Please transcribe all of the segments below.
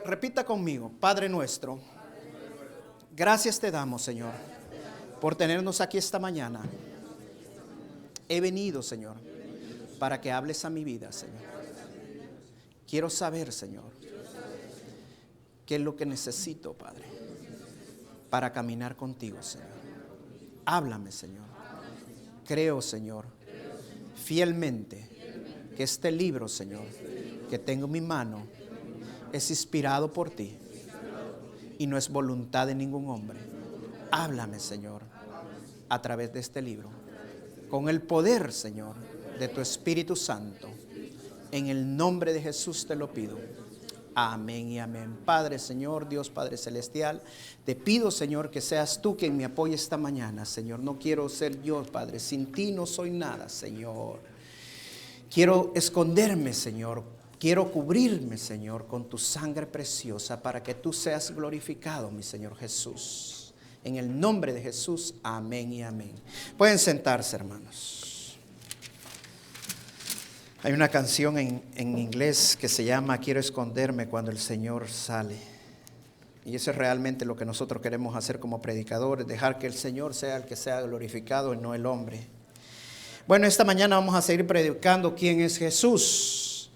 repita conmigo. Padre nuestro, gracias te damos, Señor, por tenernos aquí esta mañana. He venido, Señor, para que hables a mi vida, Señor. Quiero saber, Señor, qué es lo que necesito, Padre, para caminar contigo, Señor. Háblame, Señor. Creo, Señor, fielmente que este libro, Señor, que tengo en mi mano, es inspirado por ti y no es voluntad de ningún hombre. Háblame, Señor, a través de este libro, con el poder, Señor, de tu Espíritu Santo. En el nombre de Jesús te lo pido. Amén y amén. Padre, Señor, Dios Padre Celestial, te pido, Señor, que seas tú quien me apoye esta mañana, Señor. No quiero ser yo, Padre. Sin ti no soy nada, Señor. Quiero esconderme, Señor. Quiero cubrirme, Señor, con tu sangre preciosa para que tú seas glorificado, mi Señor Jesús. En el nombre de Jesús, amén y amén. Pueden sentarse, hermanos. Hay una canción en inglés que se llama Quiero esconderme cuando el Señor sale. Y eso es realmente lo que nosotros queremos hacer como predicadores, dejar que el Señor sea el que sea glorificado y no el hombre. Bueno, esta mañana vamos a seguir predicando quién es Jesús.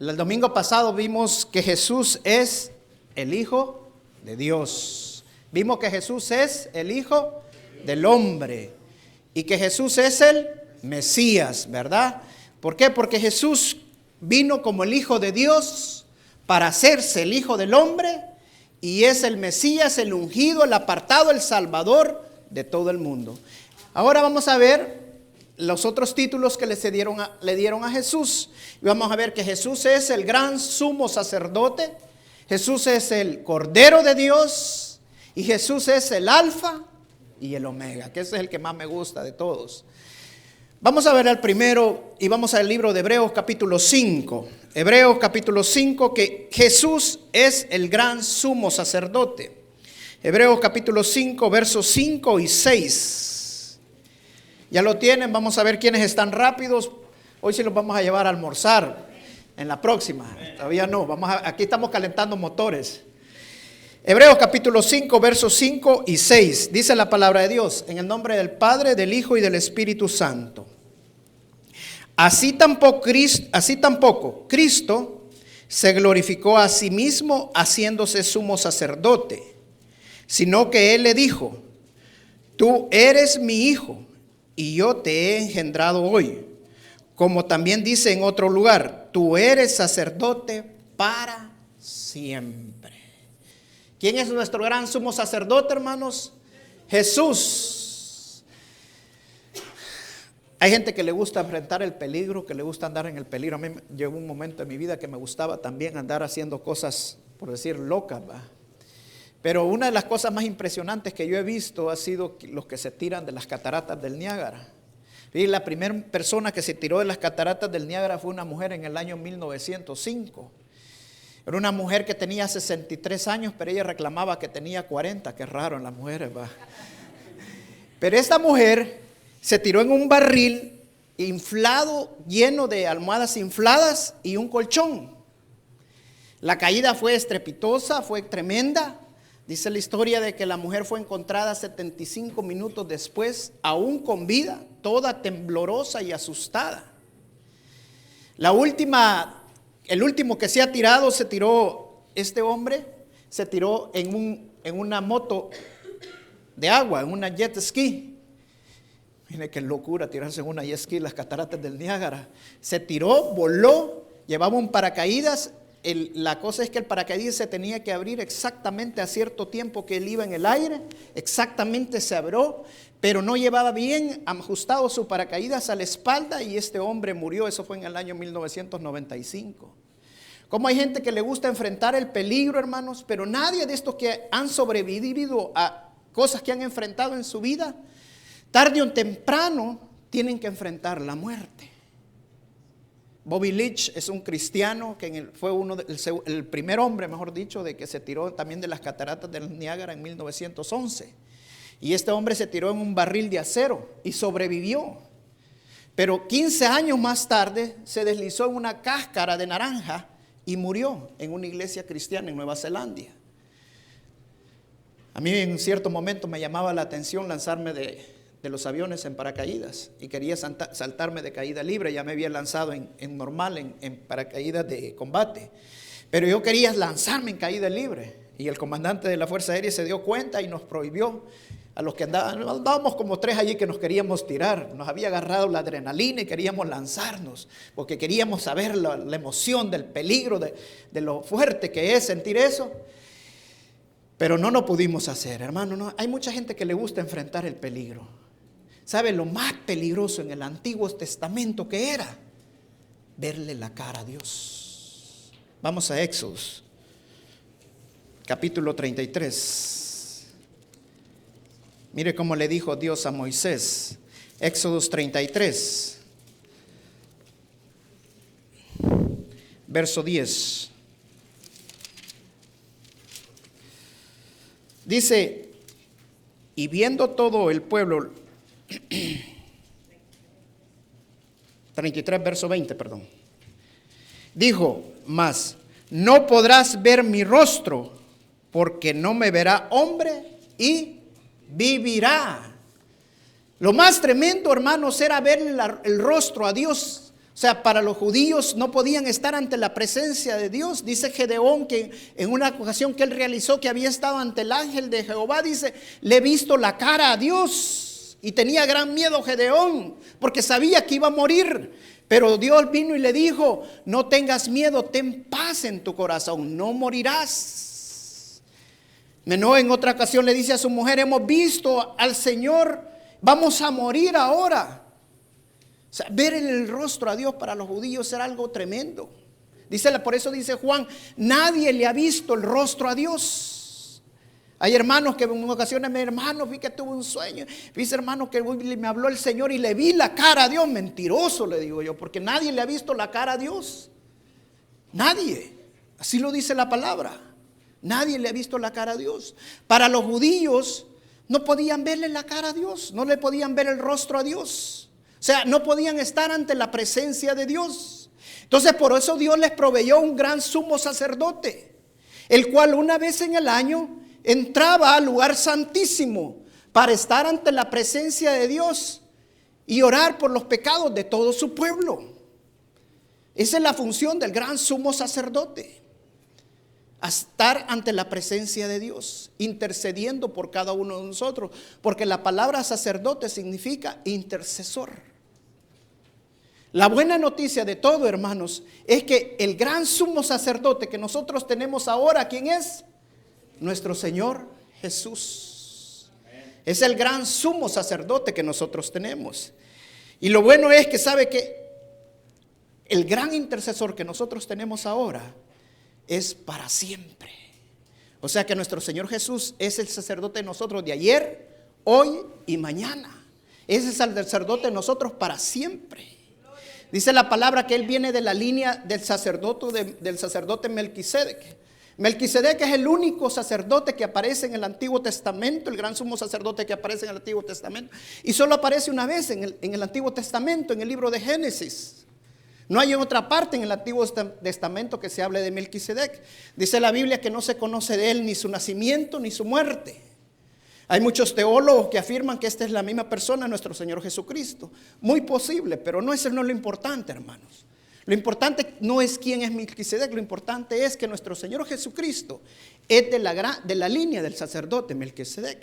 El domingo pasado vimos que Jesús es el Hijo de Dios. Vimos que Jesús es el Hijo del hombre y que Jesús es el Mesías, ¿verdad? ¿Por qué? Porque Jesús vino como el Hijo de Dios para hacerse el Hijo del hombre y es el Mesías, el ungido, el apartado, el Salvador de todo el mundo. Ahora vamos a ver los otros títulos que le dieron a Jesús. Y vamos a ver que Jesús es el gran sumo sacerdote, Jesús es el Cordero de Dios y Jesús es el Alfa y el Omega, que ese es el que más me gusta de todos. Vamos a ver el primero y vamos al libro de Hebreos capítulo 5. Hebreos capítulo 5, que Jesús es el gran sumo sacerdote. Hebreos capítulo 5, versos 5 y 6. Ya lo tienen, vamos a ver quiénes están rápidos. Hoy sí los vamos a llevar a almorzar. En la próxima, todavía no. Aquí estamos calentando motores. Hebreos capítulo 5, versos 5 y 6. Dice la palabra de Dios, en el nombre del Padre, del Hijo y del Espíritu Santo. Así tampoco Cristo se glorificó a sí mismo haciéndose sumo sacerdote, sino que Él le dijo, tú eres mi hijo y yo te he engendrado hoy. Como también dice en otro lugar, tú eres sacerdote para siempre. ¿Quién es nuestro gran sumo sacerdote, hermanos? Jesús. Hay gente que le gusta enfrentar el peligro, que le gusta andar en el peligro. A mí llegó un momento en mi vida que me gustaba también andar haciendo cosas, por decir, locas, ¿va? Pero una de las cosas más impresionantes que yo he visto ha sido los que se tiran de las cataratas del Niágara. Y la primera persona que se tiró de las cataratas del Niágara fue una mujer en el año 1905. Era una mujer que tenía 63 años, pero ella reclamaba que tenía 40. Qué raro en las mujeres, va. Pero esta mujer se tiró en un barril inflado, lleno de almohadas infladas y un colchón. La caída fue estrepitosa, fue tremenda. Dice la historia de que la mujer fue encontrada 75 minutos después, aún con vida, toda temblorosa y asustada. El último que se tiró este hombre, se tiró en una moto de agua, en una jet ski. Mire qué locura tirarse en una jet ski en las cataratas del Niágara. Se tiró, voló, llevaba un paracaídas. La cosa es que el paracaídas se tenía que abrir exactamente a cierto tiempo que él iba en el aire. Exactamente se abrió, pero no llevaba bien ajustado su paracaídas a la espalda y este hombre murió. Eso fue en el año 1995. Como hay gente que le gusta enfrentar el peligro, hermanos, pero nadie de estos que han sobrevivido a cosas que han enfrentado en su vida, tarde o temprano tienen que enfrentar la muerte. Bobby Leach es un cristiano que fue el primer hombre, mejor dicho, de que se tiró también de las cataratas del Niágara en 1911. Y este hombre se tiró en un barril de acero y sobrevivió. Pero 15 años más tarde se deslizó en una cáscara de naranja y murió en una iglesia cristiana en Nueva Zelanda. A mí en un cierto momento me llamaba la atención lanzarme de los aviones en paracaídas y quería saltarme de caída libre. Ya me había lanzado en normal, en paracaídas de combate, pero yo quería lanzarme en caída libre, y el comandante de la Fuerza Aérea se dio cuenta y nos prohibió. A los que andábamos como 3 allí que nos queríamos tirar, nos había agarrado la adrenalina y queríamos lanzarnos, porque queríamos saber la emoción del peligro, de lo fuerte que es sentir eso. Pero no lo pudimos hacer, hermano. No. Hay mucha gente que le gusta enfrentar el peligro. ¿Sabe lo más peligroso en el Antiguo Testamento que era? Verle la cara a Dios. Vamos a Éxodos, capítulo 33. Mire cómo le dijo Dios a Moisés. Éxodos 33, verso 10. Dice, y viendo todo el pueblo, 33 verso 20, perdón. Dijo, mas no podrás ver mi rostro, porque no me verá hombre y vivirá. Lo más tremendo, hermanos, era verle el rostro a Dios. O sea, para los judíos no podían estar ante la presencia de Dios. Dice Gedeón que en una ocasión que él realizó, que había estado ante el ángel de Jehová, dice, le he visto la cara a Dios. Y tenía gran miedo Gedeón, porque sabía que iba a morir. Pero Dios vino y le dijo, no tengas miedo, ten paz en tu corazón, no morirás. Manoah en otra ocasión le dice a su mujer, hemos visto al Señor, vamos a morir ahora. O sea, ver en el rostro a Dios para los judíos era algo tremendo. Por eso dice Juan, nadie le ha visto el rostro a Dios. Hay hermanos que en ocasiones me hermano, vi que tuve un sueño. Dice hermano que me habló el Señor y le vi la cara a Dios. Mentiroso, le digo yo, porque nadie le ha visto la cara a Dios. Nadie. Así lo dice la palabra. Nadie le ha visto la cara a Dios. Para los judíos no podían verle la cara a Dios, no le podían ver el rostro a Dios. O sea, no podían estar ante la presencia de Dios. Entonces por eso Dios les proveyó un gran sumo sacerdote, el cual una vez en el año entraba al lugar santísimo para estar ante la presencia de Dios y orar por los pecados de todo su pueblo. Esa es la función del gran sumo sacerdote, a estar ante la presencia de Dios, intercediendo por cada uno de nosotros, porque la palabra sacerdote significa intercesor. La buena noticia de todo, hermanos, es que el gran sumo sacerdote que nosotros tenemos ahora, ¿quién es? Nuestro Señor Jesús. Es el gran sumo sacerdote que nosotros tenemos. Y lo bueno es que sabe que el gran intercesor que nosotros tenemos ahora es para siempre. O sea que nuestro Señor Jesús es el sacerdote de nosotros de ayer, hoy y mañana. Ese es el sacerdote de nosotros para siempre. Dice la palabra que Él viene de la línea del sacerdote Melquisedec. Melquisedec es el único sacerdote que aparece en el Antiguo Testamento, el gran sumo sacerdote que aparece en el Antiguo Testamento. Y solo aparece una vez en el Antiguo Testamento, en el libro de Génesis. No hay en otra parte en el Antiguo Testamento que se hable de Melquisedec. Dice la Biblia que no se conoce de él ni su nacimiento ni su muerte. Hay muchos teólogos que afirman que esta es la misma persona, nuestro Señor Jesucristo. Muy posible, pero no, eso no es lo importante, hermanos. Lo importante no es quién es Melquisedec, lo importante es que nuestro Señor Jesucristo es de la línea del sacerdote Melquisedec,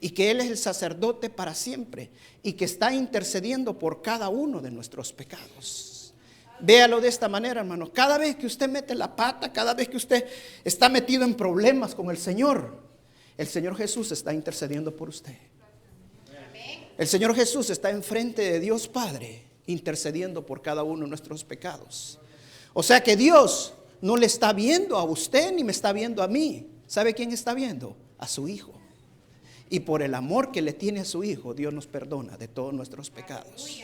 y que Él es el sacerdote para siempre y que está intercediendo por cada uno de nuestros pecados. Véalo de esta manera, hermanos. Cada vez que usted mete la pata, cada vez que usted está metido en problemas con el Señor Jesús está intercediendo por usted. El Señor Jesús está enfrente de Dios Padre, intercediendo por cada uno de nuestros pecados. O sea que Dios no le está viendo a usted ni me está viendo a mí. ¿Sabe quién está viendo? A su Hijo. Y por el amor que le tiene a su Hijo, Dios nos perdona de todos nuestros pecados.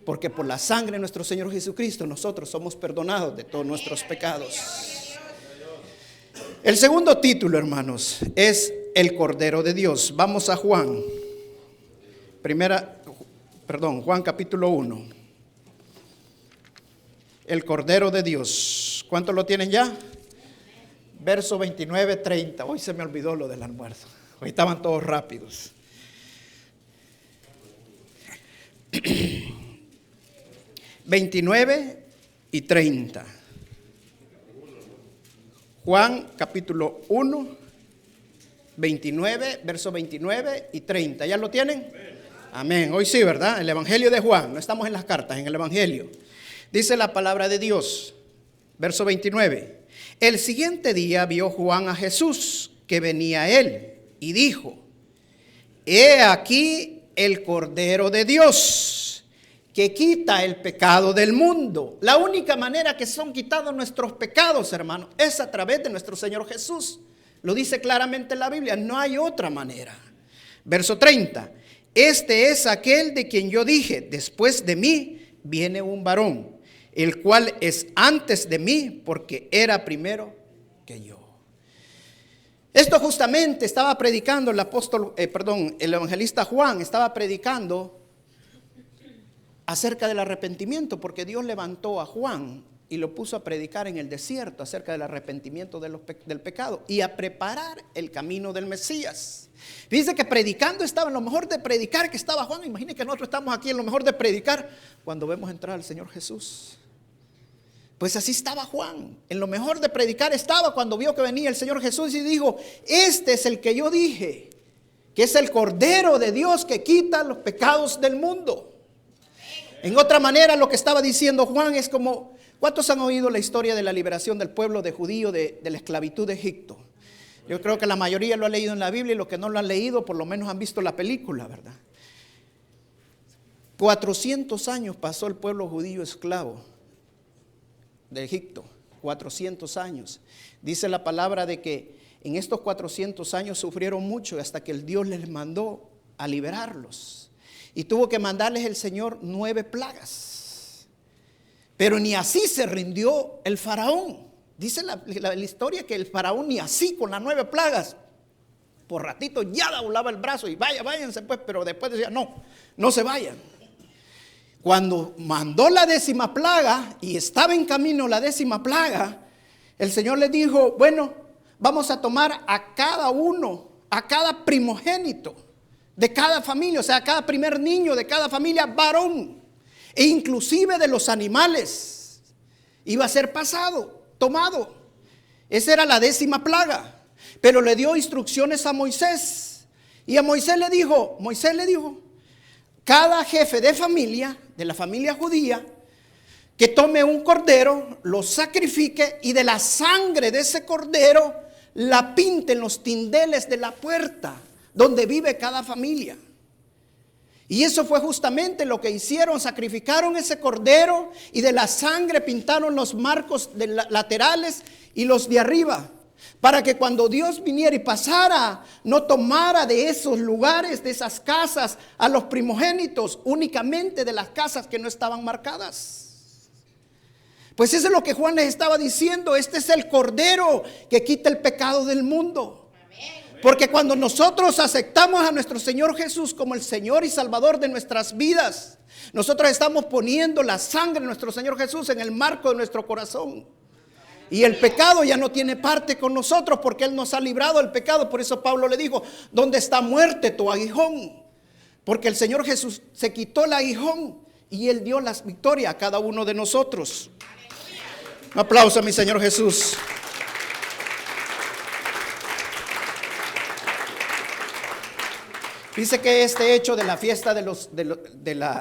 Porque por la sangre de nuestro Señor Jesucristo nosotros somos perdonados de todos nuestros pecados. El segundo título, hermanos, es el Cordero de Dios. Vamos a Juan capítulo 1. el Cordero de Dios. ¿Cuántos lo tienen ya? Verso 29, 30. Hoy se me olvidó lo del almuerzo. Hoy estaban todos rápidos. 29 y 30. Juan capítulo 1, 29, verso 29 y 30. ¿Ya lo tienen? Amén. Hoy sí, ¿verdad? El Evangelio de Juan. No estamos en las cartas, en el Evangelio. Dice la palabra de Dios. Verso 29. El siguiente día vio Juan a Jesús que venía a él y dijo: He aquí el Cordero de Dios que quita el pecado del mundo. La única manera que son quitados nuestros pecados, hermanos, es a través de nuestro Señor Jesús. Lo dice claramente la Biblia, no hay otra manera. Verso 30. Este es aquel de quien yo dije: después de mí viene un varón, el cual es antes de mí, porque era primero que yo. Esto justamente estaba predicando el evangelista Juan, estaba predicando acerca del arrepentimiento, porque Dios levantó a Juan y lo puso a predicar en el desierto acerca del arrepentimiento del pecado y a preparar el camino del Mesías. Dice que predicando estaba, en lo mejor de predicar que estaba Juan. Imagínense que nosotros estamos aquí en lo mejor de predicar cuando vemos entrar al Señor Jesús. Pues así estaba Juan, en lo mejor de predicar estaba cuando vio que venía el Señor Jesús y dijo: este es el que yo dije, que es el Cordero de Dios que quita los pecados del mundo. En otra manera, lo que estaba diciendo Juan es como, ¿cuántos han oído la historia de la liberación del pueblo de judío de la esclavitud de Egipto? Yo creo que la mayoría lo ha leído en la Biblia, y los que no lo han leído por lo menos han visto la película, ¿verdad? 400 años pasó el pueblo judío esclavo de Egipto, 400 años. Dice la palabra de que en estos 400 años sufrieron mucho hasta que el Dios les mandó a liberarlos. Y tuvo que mandarles el Señor 9 plagas. Pero ni así se rindió el faraón. Dice la historia que el faraón ni así con las 9 plagas, por ratito ya doblaba el brazo y váyanse pues, pero después decía no se vayan. Cuando mandó la 10ª plaga y estaba en camino la 10ª plaga, el Señor le dijo: bueno, vamos a tomar a cada uno, a cada primogénito de cada familia, o sea, a cada primer niño de cada familia varón, e inclusive de los animales, iba a ser tomado. Esa era la 10ª plaga. Pero le dio instrucciones a Moisés, y a Moisés le dijo, cada jefe de familia, de la familia judía, que tome un cordero, lo sacrifique y de la sangre de ese cordero la pinte en los tindeles de la puerta donde vive cada familia. Y eso fue justamente lo que hicieron: sacrificaron ese cordero y de la sangre pintaron los marcos laterales y los de arriba, para que cuando Dios viniera y pasara, no tomara de esos lugares, de esas casas, a los primogénitos, únicamente de las casas que no estaban marcadas. Pues eso es lo que Juan les estaba diciendo: este es el Cordero que quita el pecado del mundo. Porque cuando nosotros aceptamos a nuestro Señor Jesús como el Señor y Salvador de nuestras vidas, nosotros estamos poniendo la sangre de nuestro Señor Jesús en el marco de nuestro corazón. Y el pecado ya no tiene parte con nosotros, porque Él nos ha librado del pecado. Por eso Pablo le dijo: ¿dónde está, muerte, tu aguijón? Porque el Señor Jesús se quitó el aguijón y Él dio la victoria a cada uno de nosotros. Un aplauso a mi Señor Jesús. Dice que este hecho de la fiesta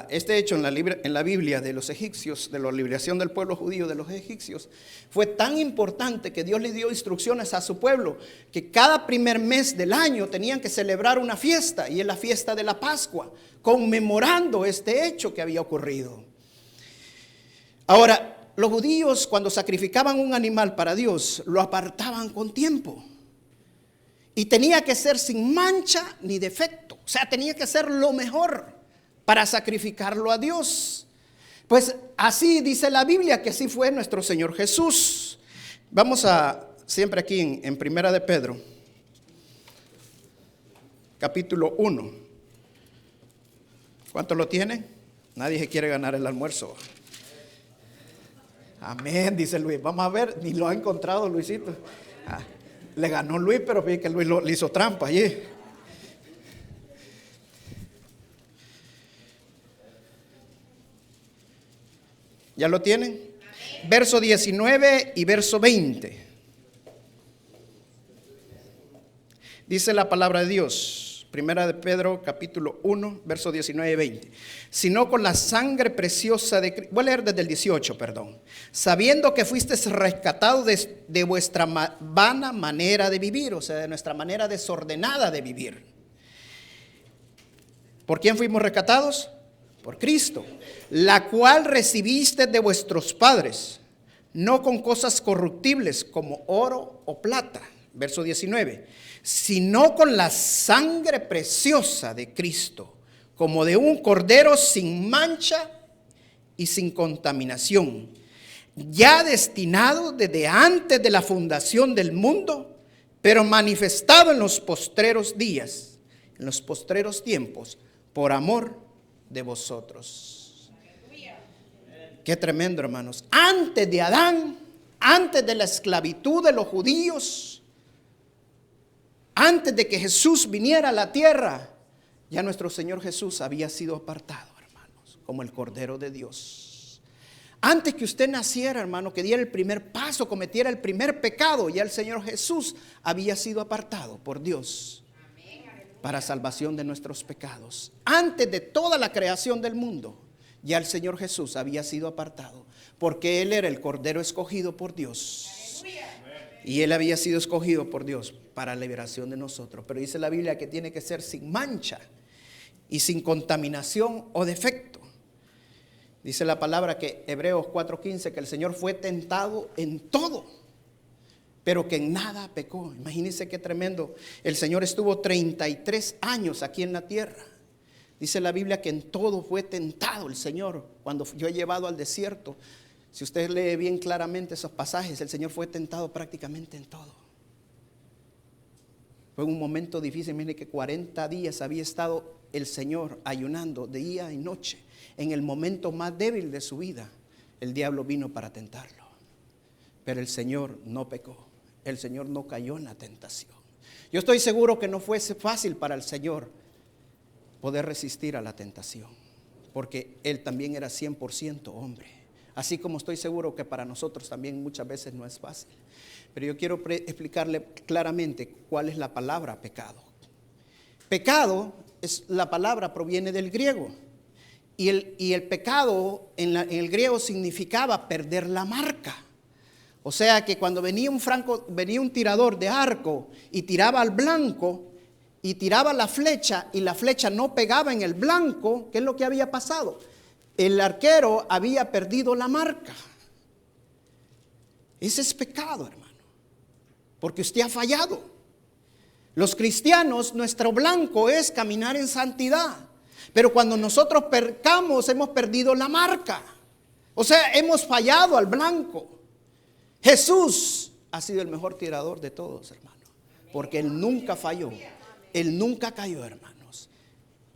este hecho en la Biblia de los egipcios, de la liberación del pueblo judío de los egipcios, fue tan importante que Dios le dio instrucciones a su pueblo que cada primer mes del año tenían que celebrar una fiesta, y es la fiesta de la Pascua, conmemorando este hecho que había ocurrido. Ahora, los judíos, cuando sacrificaban un animal para Dios, lo apartaban con tiempo. Y tenía que ser sin mancha ni defecto. O sea, tenía que ser lo mejor para sacrificarlo a Dios. Pues así dice la Biblia que así fue nuestro Señor Jesús. Vamos a, siempre aquí en Primera de Pedro, capítulo 1. ¿Cuántos lo tienen? Nadie se quiere ganar el almuerzo. Amén, dice Luis. Vamos a ver, ni lo ha encontrado Luisito. Le ganó Luis, pero fíjate que Luis le hizo trampa allí. ¿Ya lo tienen? Verso 19 y verso 20. Dice la palabra de Dios, primera de Pedro capítulo 1, verso 19 y 20. Sino con la sangre preciosa de Cristo. Voy a leer desde el 18, perdón. Sabiendo que fuisteis rescatados de vuestra vana manera de vivir, o sea, de nuestra manera desordenada de vivir. ¿Por quién fuimos rescatados? Por Cristo, la cual recibiste de vuestros padres, no con cosas corruptibles como oro o plata, verso 19, sino con la sangre preciosa de Cristo, como de un cordero sin mancha y sin contaminación, ya destinado desde antes de la fundación del mundo, pero manifestado en los postreros días, en los postreros tiempos, por amor de vosotros. Qué tremendo, hermanos. Antes de Adán, antes de la esclavitud de los judíos, antes de que Jesús viniera a la tierra, ya nuestro Señor Jesús había sido apartado, hermanos, como el Cordero de Dios. Antes que usted naciera, hermano, que diera el primer paso, cometiera el primer pecado, ya el Señor Jesús había sido apartado por Dios para salvación de nuestros pecados. Antes de toda la creación del mundo, ya el Señor Jesús había sido apartado, porque Él era el Cordero escogido por Dios. Y Él había sido escogido por Dios para la liberación de nosotros. Pero dice la Biblia que tiene que ser sin mancha y sin contaminación o defecto. Dice la palabra que Hebreos 4:15, que el Señor fue tentado en todo, pero que en nada pecó. Imagínense qué tremendo. El Señor estuvo 33 años aquí en la tierra. Dice la Biblia que en todo fue tentado el Señor. Cuando yo he llevado al desierto, si usted lee bien claramente esos pasajes, el Señor fue tentado prácticamente en todo. Fue un momento difícil. Miren que 40 días había estado el Señor ayunando día y noche. En el momento más débil de su vida, el diablo vino para tentarlo. Pero el Señor no pecó. El Señor no cayó en la tentación. Yo estoy seguro que no fuese fácil para el Señor poder resistir a la tentación, porque Él también era 100% hombre. Así como estoy seguro que para nosotros también muchas veces no es fácil. Pero yo quiero explicarle claramente cuál es la palabra pecado. Pecado, la palabra proviene del griego. Y el pecado en el griego significaba perder la marca. O sea que cuando venía un tirador de arco y tiraba al blanco y tiraba la flecha y la flecha no pegaba en el blanco, ¿qué es lo que había pasado? El arquero había perdido la marca. Ese es pecado, hermano, porque usted ha fallado. Los cristianos, nuestro blanco es caminar en santidad, pero cuando nosotros pecamos hemos perdido la marca. O sea, hemos fallado al blanco. Jesús ha sido el mejor tirador de todos, hermano, porque Él nunca falló. Él nunca cayó, hermanos,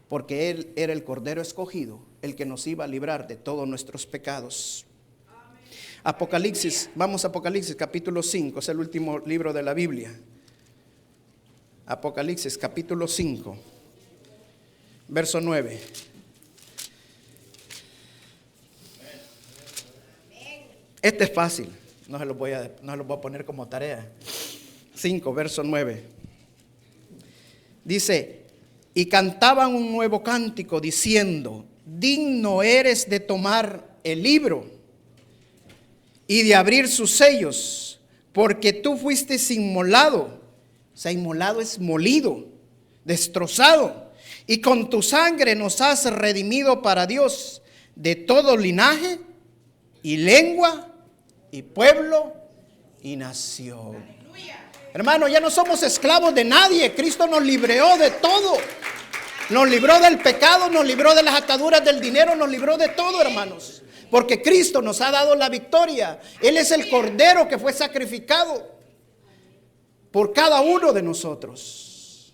porque Él era el Cordero escogido, el que nos iba a librar de todos nuestros pecados. Apocalipsis, vamos a Apocalipsis capítulo 5, es el último libro de la Biblia. Apocalipsis capítulo 5, verso 9. Este es fácil. No se los voy a poner como tarea. 5, verso 9. Dice: y cantaban un nuevo cántico diciendo: digno eres de tomar el libro y de abrir sus sellos, porque tú fuiste inmolado. O sea, inmolado es molido, destrozado, y con tu sangre nos has redimido para Dios de todo linaje y lengua y pueblo y nación. Hermano, ya no somos esclavos de nadie. Cristo nos libró de todo. Nos libró del pecado, nos libró de las ataduras del dinero, nos libró de todo, hermanos. Porque Cristo nos ha dado la victoria. Él es el Cordero que fue sacrificado por cada uno de nosotros.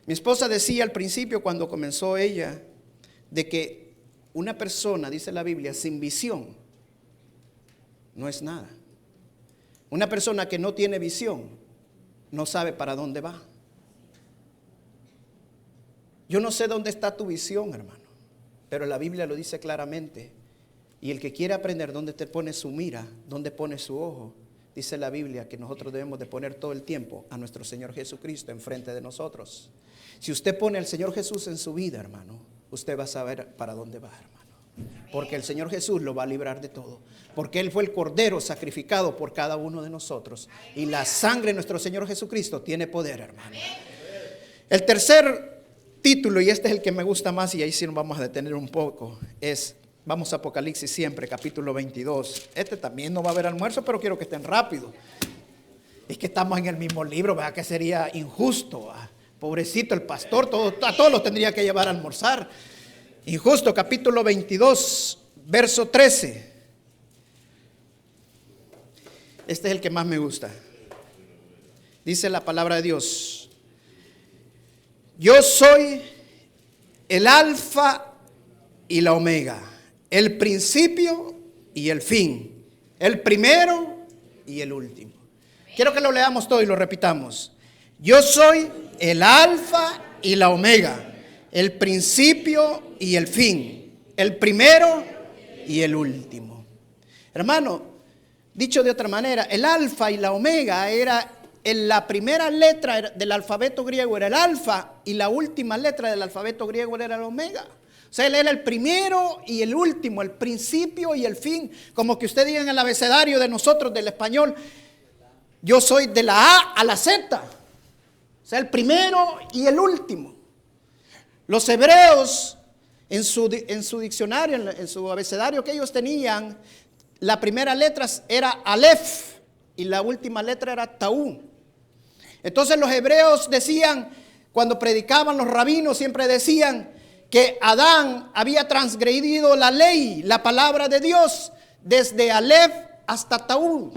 Mi esposa decía al principio, cuando comenzó ella, de que una persona, dice la Biblia, sin visión no es nada. Una persona que no tiene visión no sabe para dónde va. Yo no sé dónde está tu visión, hermano, pero la Biblia lo dice claramente. Y el que quiere aprender dónde te pone su mira, dónde pone su ojo, dice la Biblia que nosotros debemos de poner todo el tiempo a nuestro Señor Jesucristo enfrente de nosotros. Si usted pone al Señor Jesús en su vida, hermano, usted va a saber para dónde va, hermano. Porque el Señor Jesús lo va a librar de todo. Porque Él fue el Cordero sacrificado por cada uno de nosotros. Y la sangre de nuestro Señor Jesucristo tiene poder, hermano. El tercer título, y este es el que me gusta más, y ahí sí nos vamos a detener un poco, es, vamos a Apocalipsis siempre, capítulo 22. Este también no va a haber almuerzo, pero quiero que estén rápido. Es que estamos en el mismo libro, ¿verdad? Que sería injusto. Pobrecito el pastor, a todos los tendría que llevar a almorzar. Injusto, capítulo 22, verso 13. Este es el que más me gusta. Dice la palabra de Dios: yo soy el alfa y la omega, el principio y el fin, el primero y el último. Quiero que lo leamos todo y lo repitamos. Yo soy el alfa y la omega, el principio y el fin, el primero y el último. Hermano, dicho de otra manera, el alfa y la omega era la primera letra del alfabeto griego era el alfa y la última letra del alfabeto griego era el omega. O sea, él era el primero y el último, el principio y el fin. Como que usted diga en el abecedario de nosotros del español, yo soy de la A a la Z. O sea, el primero y el último. Los hebreos en su diccionario, en su abecedario que ellos tenían, la primera letra era Aleph y la última letra era Taú. Entonces los hebreos decían, cuando predicaban los rabinos, siempre decían que Adán había transgredido la ley, la palabra de Dios, desde Aleph hasta Taú.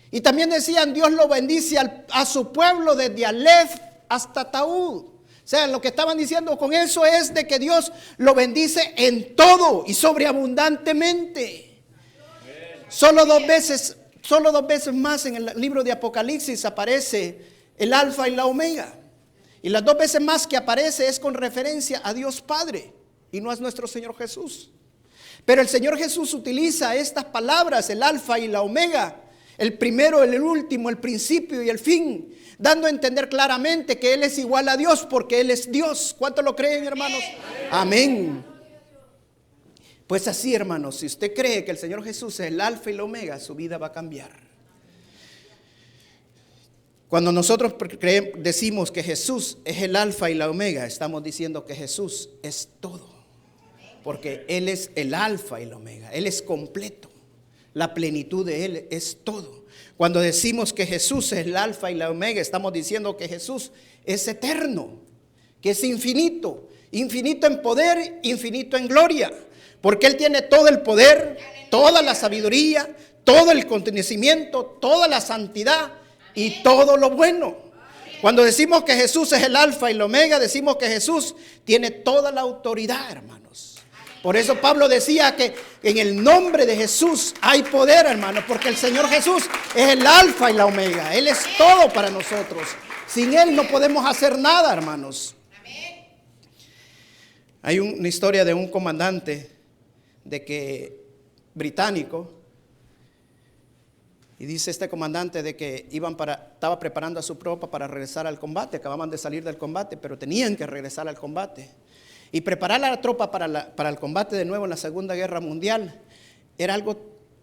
Y también decían, Dios lo bendice a su pueblo desde Aleph hasta Taú. O sea, lo que estaban diciendo con eso es de que Dios lo bendice en todo y sobreabundantemente. Solo dos veces más en el libro de Apocalipsis aparece el alfa y la omega. Y las dos veces más que aparece es con referencia a Dios Padre y no es nuestro Señor Jesús. Pero el Señor Jesús utiliza estas palabras, el alfa y la omega, el primero, el último, el principio y el fin, dando a entender claramente que Él es igual a Dios porque Él es Dios. ¿Cuántos lo creen, hermanos? Amén. Pues así, hermanos, si usted cree que el Señor Jesús es el alfa y la omega, su vida va a cambiar. Cuando nosotros decimos que Jesús es el alfa y la omega, estamos diciendo que Jesús es todo. Porque Él es el alfa y la omega, Él es completo. La plenitud de Él es todo. Cuando decimos que Jesús es el alfa y la omega, estamos diciendo que Jesús es eterno, que es infinito, infinito en poder, infinito en gloria. Porque Él tiene todo el poder, toda la sabiduría, todo el conocimiento, toda la santidad y todo lo bueno. Cuando decimos que Jesús es el alfa y el omega, decimos que Jesús tiene toda la autoridad, hermanos. Por eso Pablo decía que en el nombre de Jesús hay poder, hermanos, porque el Señor Jesús es el alfa y la omega. Él es todo para nosotros. Sin Él no podemos hacer nada, hermanos. Hay una historia de un comandante británico, y dice este comandante de que estaba preparando a su tropa para regresar al combate. Acababan de salir del combate, pero tenían que regresar al combate. Y preparar a la tropa para el combate de nuevo en la Segunda Guerra Mundial era algo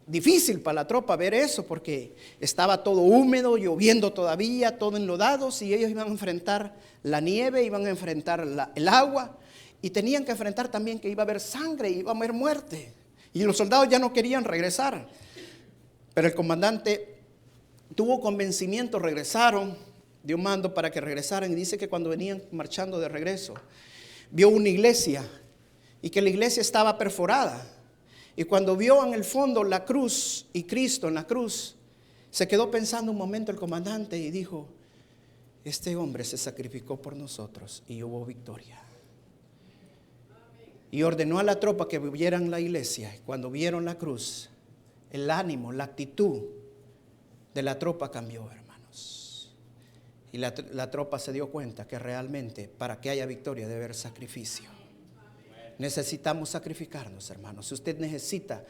difícil para la tropa ver eso, porque estaba todo húmedo, lloviendo todavía, todo enlodados, y ellos iban a enfrentar la nieve, iban a enfrentar el agua, y tenían que enfrentar también que iba a haber sangre, iba a haber muerte. Y los soldados ya no querían regresar. Pero el comandante tuvo convencimiento, regresaron, dio mando para que regresaran, y dice que cuando venían marchando de regreso, vio una iglesia y que la iglesia estaba perforada. Y cuando vio en el fondo la cruz y Cristo en la cruz, se quedó pensando un momento el comandante y dijo: este hombre se sacrificó por nosotros y hubo victoria. Y ordenó a la tropa que vieran la iglesia. Cuando vieron la cruz, el ánimo, la actitud de la tropa cambió, hermanos. Y la tropa se dio cuenta que realmente para que haya victoria debe haber sacrificio. Necesitamos sacrificarnos, hermanos. Si usted necesita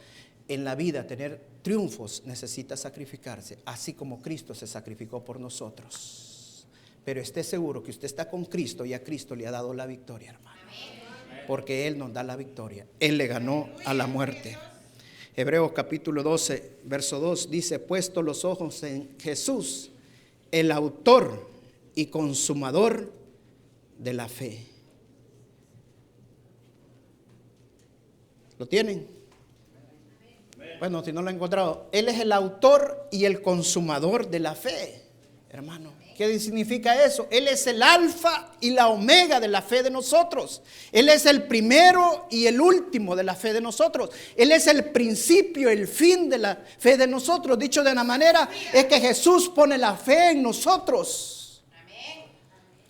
en la vida tener triunfos, necesita sacrificarse, así como Cristo se sacrificó por nosotros. Pero esté seguro que usted está con Cristo y a Cristo le ha dado la victoria, hermano. Porque Él nos da la victoria. Él le ganó a la muerte. Hebreos capítulo 12, verso 2 dice: puesto los ojos en Jesús, el autor y consumador de la fe. ¿Lo tienen? Bueno, si no lo han encontrado, Él es el autor y el consumador de la fe, hermano. ¿Qué significa eso? Él es el alfa y la omega de la fe de nosotros. Él es el primero y el último de la fe de nosotros. Él es el principio, el fin de la fe de nosotros. Dicho de una manera, es que Jesús pone la fe en nosotros.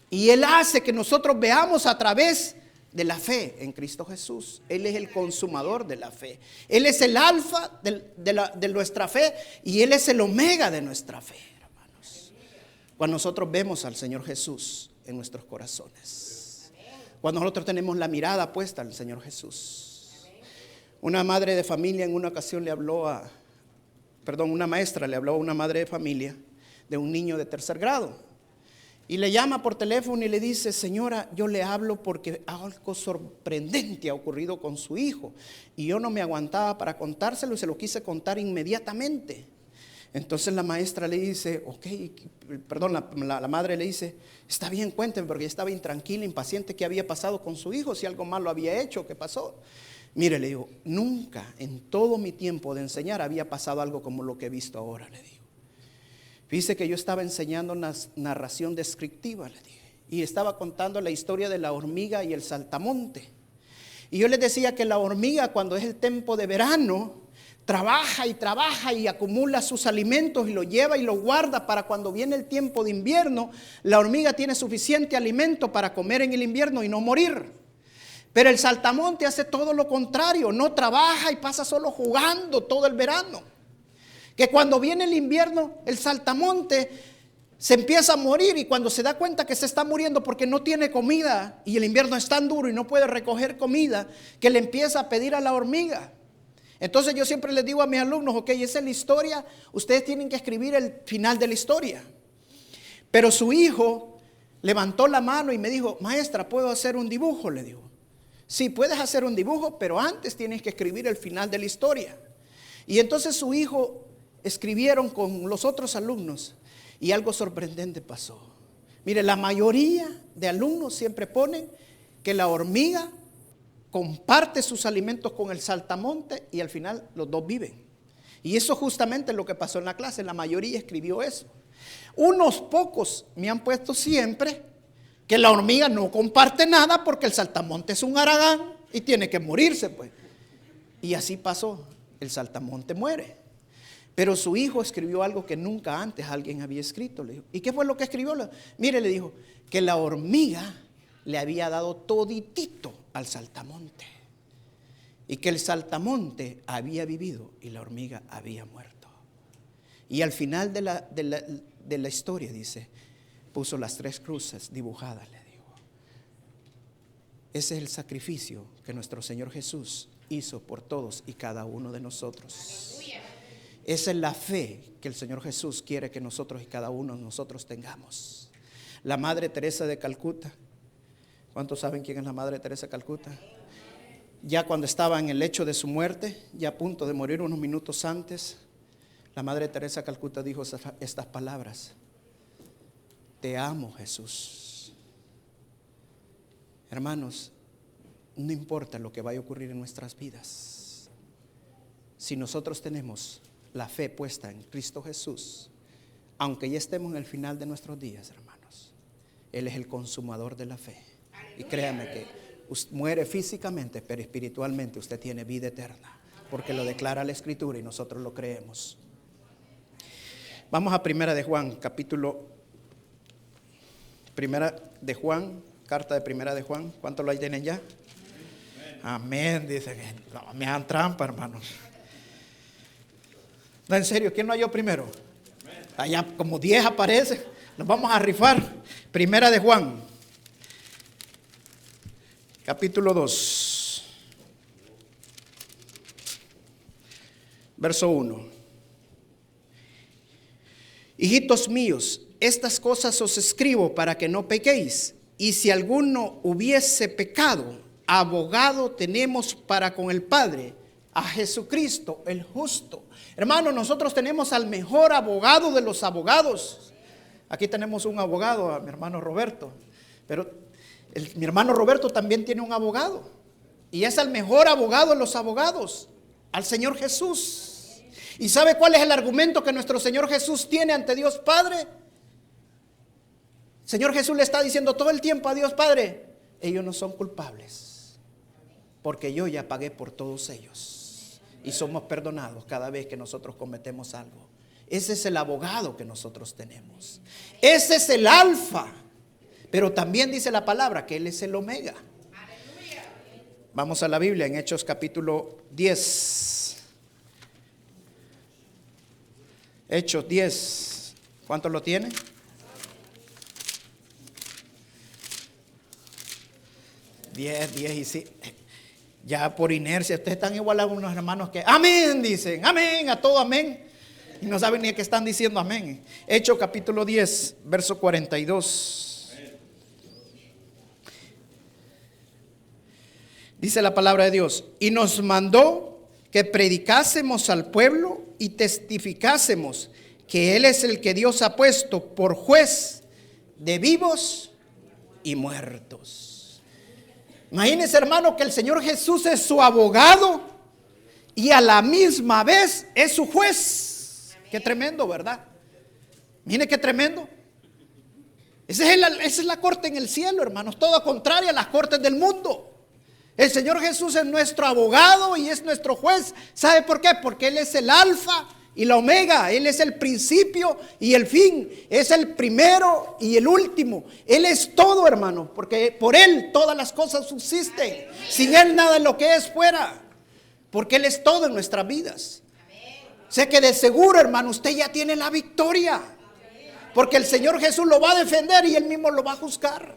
Y Él hace que nosotros veamos a través de la fe en Cristo Jesús. Él es el consumador de la fe. Él es el alfa de nuestra fe y Él es el omega de nuestra fe. Cuando nosotros vemos al Señor Jesús en nuestros corazones, cuando nosotros tenemos la mirada puesta al Señor Jesús. Una madre de familia en una ocasión una maestra le habló a una madre de familia de un niño de 3er grado. Y le llama por teléfono y le dice: señora, yo le hablo porque algo sorprendente ha ocurrido con su hijo. Y yo no me aguantaba para contárselo y se lo quise contar inmediatamente. Entonces la maestra le dice, la madre le dice: está bien, cuénteme, porque estaba intranquila, impaciente, ¿qué había pasado con su hijo? Si algo malo había hecho, ¿qué pasó? Mire, le digo, nunca en todo mi tiempo de enseñar había pasado algo como lo que he visto ahora, le digo. Dice que yo estaba enseñando una narración descriptiva, le dije, y estaba contando la historia de la hormiga y el saltamonte. Y yo les decía que la hormiga, cuando es el tiempo de verano, trabaja y acumula sus alimentos y lo lleva y lo guarda para cuando viene el tiempo de invierno. La hormiga tiene suficiente alimento para comer en el invierno y no morir. Pero el saltamonte hace todo lo contrario, no trabaja y pasa solo jugando todo el verano. Que cuando viene el invierno, el saltamonte se empieza a morir y cuando se da cuenta que se está muriendo porque no tiene comida y el invierno es tan duro y no puede recoger comida, que le empieza a pedir a la hormiga. Entonces yo siempre les digo a mis alumnos, ok, esa es la historia, ustedes tienen que escribir el final de la historia. Pero su hijo levantó la mano y me dijo: maestra, ¿puedo hacer un dibujo? Le digo, sí, puedes hacer un dibujo, pero antes tienes que escribir el final de la historia. Y entonces su hijo escribieron con los otros alumnos y algo sorprendente pasó. Mire, la mayoría de alumnos siempre ponen que la hormiga comparte sus alimentos con el saltamonte y al final los dos viven. Y eso justamente es lo que pasó en la clase. La mayoría escribió eso. Unos pocos me han puesto siempre que la hormiga no comparte nada porque el saltamonte es un haragán y tiene que morirse, pues. Y así pasó. El saltamonte muere. Pero su hijo escribió algo que nunca antes alguien había escrito. Le dijo, ¿y qué fue lo que escribió? Mire, le dijo que la hormiga le había dado toditito al saltamonte y que el saltamonte había vivido y la hormiga había muerto. Y al final de la historia, dice, puso las 3 cruces dibujadas, le digo. Ese es el sacrificio que nuestro Señor Jesús hizo por todos y cada uno de nosotros. Esa es la fe que el Señor Jesús quiere que nosotros y cada uno de nosotros tengamos. La Madre Teresa de Calcuta. ¿Cuántos saben quién es la Madre Teresa de Calcuta? Ya cuando estaba en el lecho de su muerte, ya a punto de morir unos minutos antes, la Madre Teresa de Calcuta dijo estas palabras: te amo, Jesús. Hermanos, no importa lo que vaya a ocurrir en nuestras vidas, si nosotros tenemos la fe puesta en Cristo Jesús, aunque ya estemos en el final de nuestros días, hermanos, Él es el consumador de la fe. Y créame que usted muere físicamente, pero espiritualmente usted tiene vida eterna, porque lo declara la Escritura y nosotros lo creemos. Vamos a Primera de Juan, carta de Primera de Juan. ¿Cuántos lo tienen ya? Amén, dice que no me hagan trampa, hermanos. No, en serio, ¿quién lo halló primero? Allá como 10 aparece. Nos vamos a rifar. Primera de Juan, capítulo 2, verso 1. Hijitos míos, estas cosas os escribo para que no pequéis. Y si alguno hubiese pecado, abogado tenemos para con el Padre, a Jesucristo el justo. Hermano, nosotros tenemos al mejor abogado de los abogados. Aquí tenemos un abogado, a mi hermano Roberto. Pero mi hermano Roberto también tiene un abogado. Y es el mejor abogado de los abogados, al Señor Jesús. ¿Y sabe cuál es el argumento que nuestro Señor Jesús tiene ante Dios Padre? Señor Jesús le está diciendo todo el tiempo a Dios Padre: ellos no son culpables, porque yo ya pagué por todos ellos. Y somos perdonados cada vez que nosotros cometemos algo. Ese es el abogado que nosotros tenemos. Ese es el alfa. Pero también dice la palabra que Él es el omega. Vamos a la Biblia en Hechos capítulo 10. Hechos 10. ¿Cuántos lo tienen? Diez y sí. Ya por inercia, ustedes están igual a unos hermanos que amén, dicen, amén, a todo amén. Y no saben ni a qué están diciendo amén. Hechos capítulo 10, verso 42. Dice la palabra de Dios: y nos mandó que predicásemos al pueblo y testificásemos que Él es el que Dios ha puesto por juez de vivos y muertos. Imagínense, hermano, que el Señor Jesús es su abogado y a la misma vez es su juez. Qué tremendo, ¿verdad? Mire qué tremendo. Esa es la corte en el cielo, hermanos, todo contrario a las cortes del mundo. El Señor Jesús es nuestro abogado y es nuestro juez. ¿Sabe por qué? Porque Él es el alfa y la omega. Él es el principio y el fin. Es el primero y el último. Él es todo, hermano, porque por Él todas las cosas subsisten. Sin Él nada de lo que es fuera. Porque Él es todo en nuestras vidas. Sé que de seguro, hermano, usted ya tiene la victoria. Porque el Señor Jesús lo va a defender y Él mismo lo va a juzgar.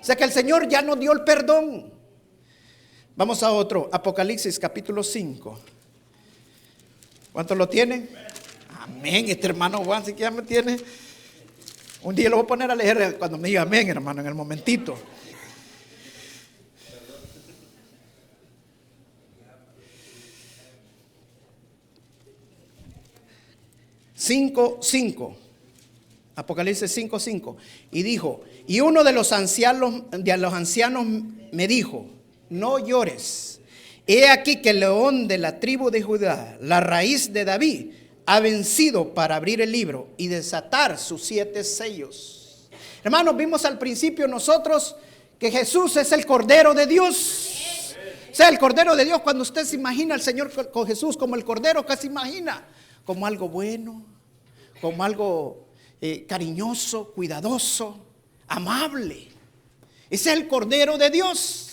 Sé que el Señor ya nos dio el perdón. Vamos a otro, Apocalipsis capítulo 5. ¿Cuántos lo tienen? Amén. Este hermano Juan sí que ya me tiene. Un día lo voy a poner a leer cuando me diga amén, hermano, en el momentito. Cinco. Apocalipsis 5:5. Y dijo, y uno de los ancianos me dijo: no llores. He aquí que el león de la tribu de Judá, la raíz de David, ha vencido para abrir el libro y desatar sus 7 sellos. Hermanos, vimos al principio nosotros que Jesús es el Cordero de Dios. O sea, el Cordero de Dios, cuando usted se imagina al Señor con Jesús como el Cordero, ¿qué se imagina? Como algo bueno, como algo cariñoso, cuidadoso, amable. Ese es el Cordero de Dios.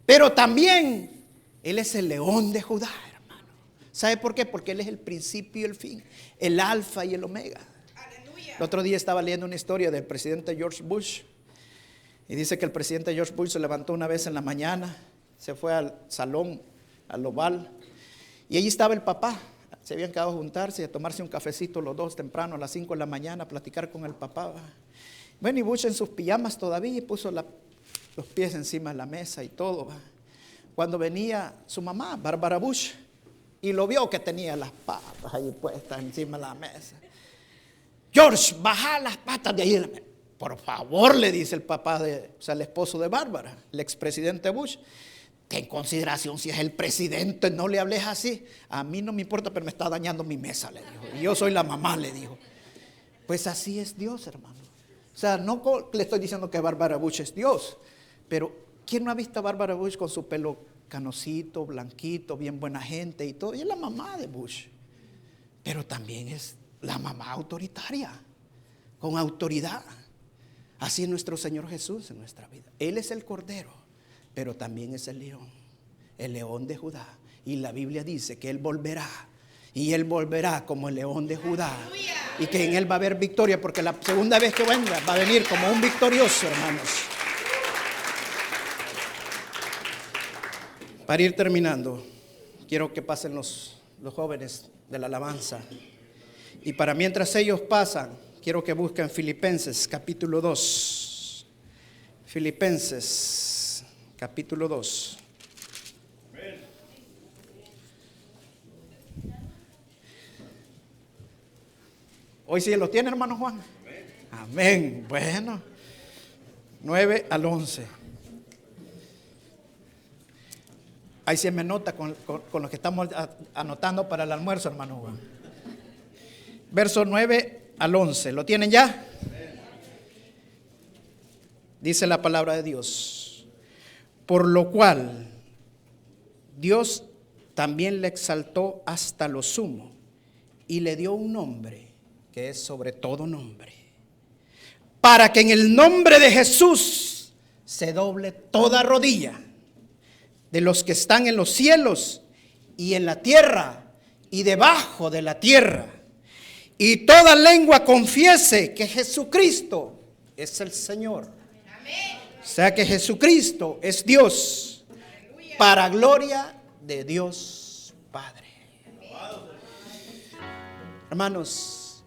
Pero también Él es el león de Judá, hermano. ¿Sabe por qué? Porque Él es el principio y el fin, el alfa y el omega. Aleluya. El otro día estaba leyendo una historia del presidente George Bush. Y dice que el presidente George Bush se levantó una vez en la mañana, se fue al salón, al oval, y allí estaba el papá. Se habían quedado a juntarse y a tomarse un cafecito los dos temprano a las 5 de la mañana, a platicar con el papá. Bueno, y Bush en sus pijamas todavía y puso los pies encima de la mesa y todo. Cuando venía su mamá, Bárbara Bush, y lo vio que tenía las patas ahí puestas encima de la mesa. George, baja las patas de ahí. Por favor, le dice el papá, el esposo de Bárbara, el expresidente Bush. Ten consideración si es el presidente, no le hables así. A mí no me importa, pero me está dañando mi mesa, le dijo. Y yo soy la mamá, le dijo. Pues así es Dios, hermano. O sea, no le estoy diciendo que Bárbara Bush es Dios. Pero ¿quién no ha visto a Bárbara Bush con su pelo canosito, blanquito, bien buena gente y todo? Y es la mamá de Bush. Pero también es la mamá autoritaria, con autoridad. Así es nuestro Señor Jesús en nuestra vida. Él es el Cordero, pero también es el león de Judá. Y la Biblia dice que Él volverá Y Él volverá como el león de Judá. Y que en Él va a haber victoria, porque la segunda vez que venga va a venir como un victorioso, hermanos. Para ir terminando, quiero que pasen los jóvenes de la alabanza. Y para mientras ellos pasan, quiero que busquen Filipenses capítulo 2. Filipenses capítulo 2. Hoy sí lo tiene, hermano Juan. Amén. Bueno, 9 al 11. Ahí se me nota con lo que estamos anotando para el almuerzo, hermano Juan. Verso 9 al 11. ¿Lo tienen ya? Dice la palabra de Dios. Por lo cual Dios también le exaltó hasta lo sumo y le dio un nombre que es sobre todo nombre, para que en el nombre de Jesús se doble toda rodilla de los que están en los cielos y en la tierra y debajo de la tierra, y toda lengua confiese que Jesucristo es el Señor. O sea que Jesucristo es Dios, para gloria de Dios Padre. Hermanos,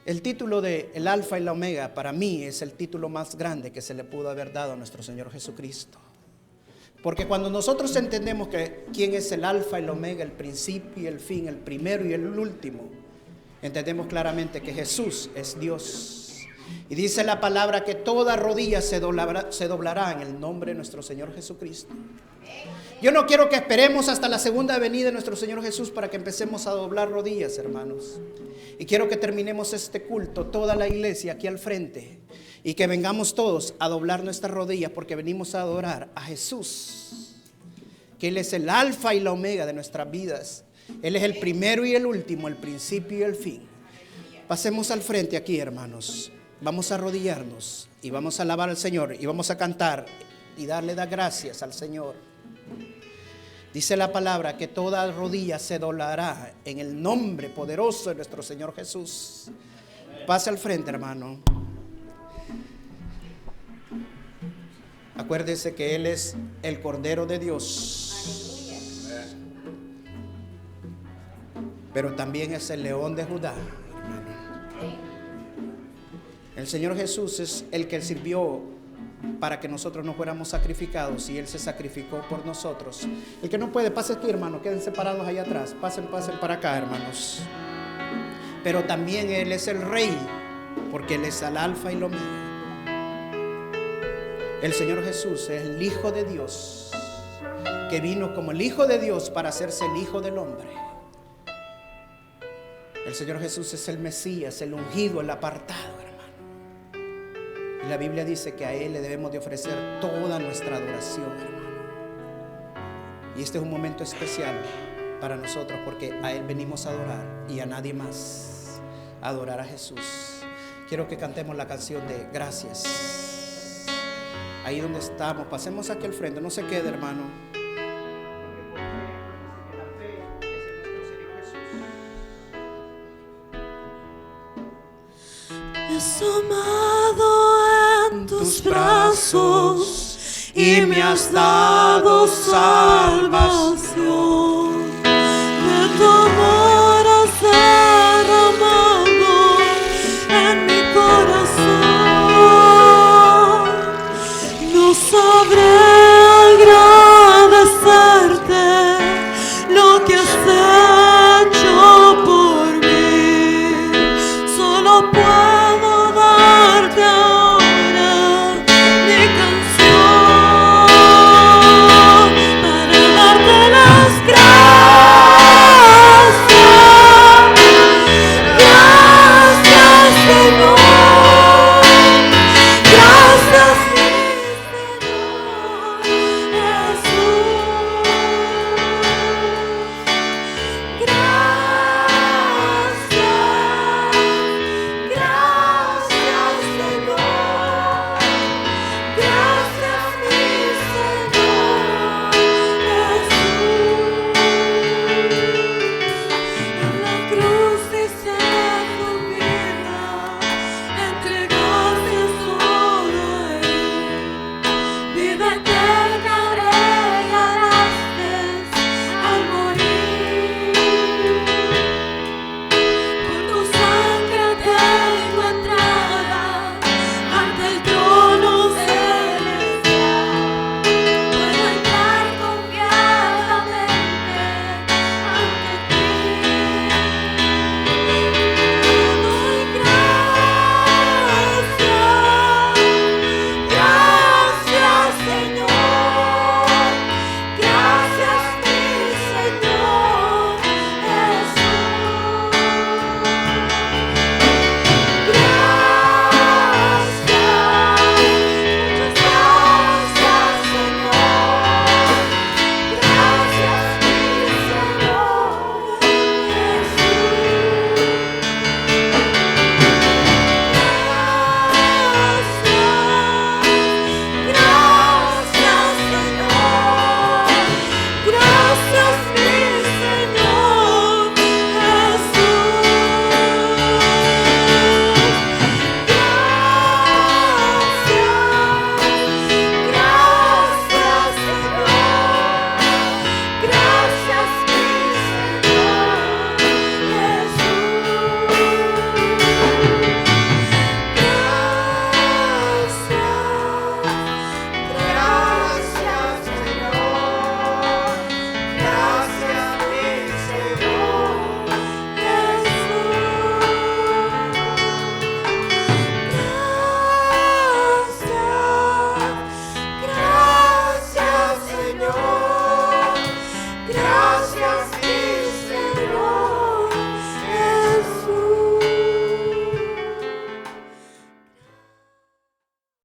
el título de el Alfa y la Omega para mí es el título más grande que se le pudo haber dado a nuestro Señor Jesucristo. Porque cuando nosotros entendemos que quién es el Alfa y el Omega, el principio y el fin, el primero y el último, entendemos claramente que Jesús es Dios. Y dice la palabra que toda rodilla se doblará en el nombre de nuestro Señor Jesucristo. Yo no quiero que esperemos hasta la segunda venida de nuestro Señor Jesús para que empecemos a doblar rodillas, hermanos. Y quiero que terminemos este culto, toda la iglesia aquí al frente, y que vengamos todos a doblar nuestras rodillas, porque venimos a adorar a Jesús, que Él es el Alfa y la Omega de nuestras vidas. Él es el primero y el último, el principio y el fin. Pasemos al frente aquí, hermanos. Vamos a arrodillarnos y vamos a alabar al Señor y vamos a cantar y darle las gracias al Señor. Dice la palabra que toda rodilla se doblará en el nombre poderoso de nuestro Señor Jesús. Pase al frente, hermano. Acuérdese que Él es el Cordero de Dios, pero también es el León de Judá. El Señor Jesús es el que sirvió para que nosotros no fuéramos sacrificados, y Él se sacrificó por nosotros. El que no puede, pase aquí, hermano, queden separados allá atrás, pasen para acá, hermanos. Pero también Él es el Rey, porque Él es el Alfa y el Omega. El Señor Jesús es el Hijo de Dios, que vino como el Hijo de Dios para hacerse el Hijo del hombre. El Señor Jesús es el Mesías, el ungido, el apartado, hermano. Y la Biblia dice que a Él le debemos de ofrecer toda nuestra adoración, hermano. Y este es un momento especial para nosotros, porque a Él venimos a adorar y a nadie más. A adorar a Jesús. Quiero que cantemos la canción de gracias. Ahí donde estamos, pasemos aquí al frente, no se quede, hermano. Me has tomado en tus brazos y me has dado salvación.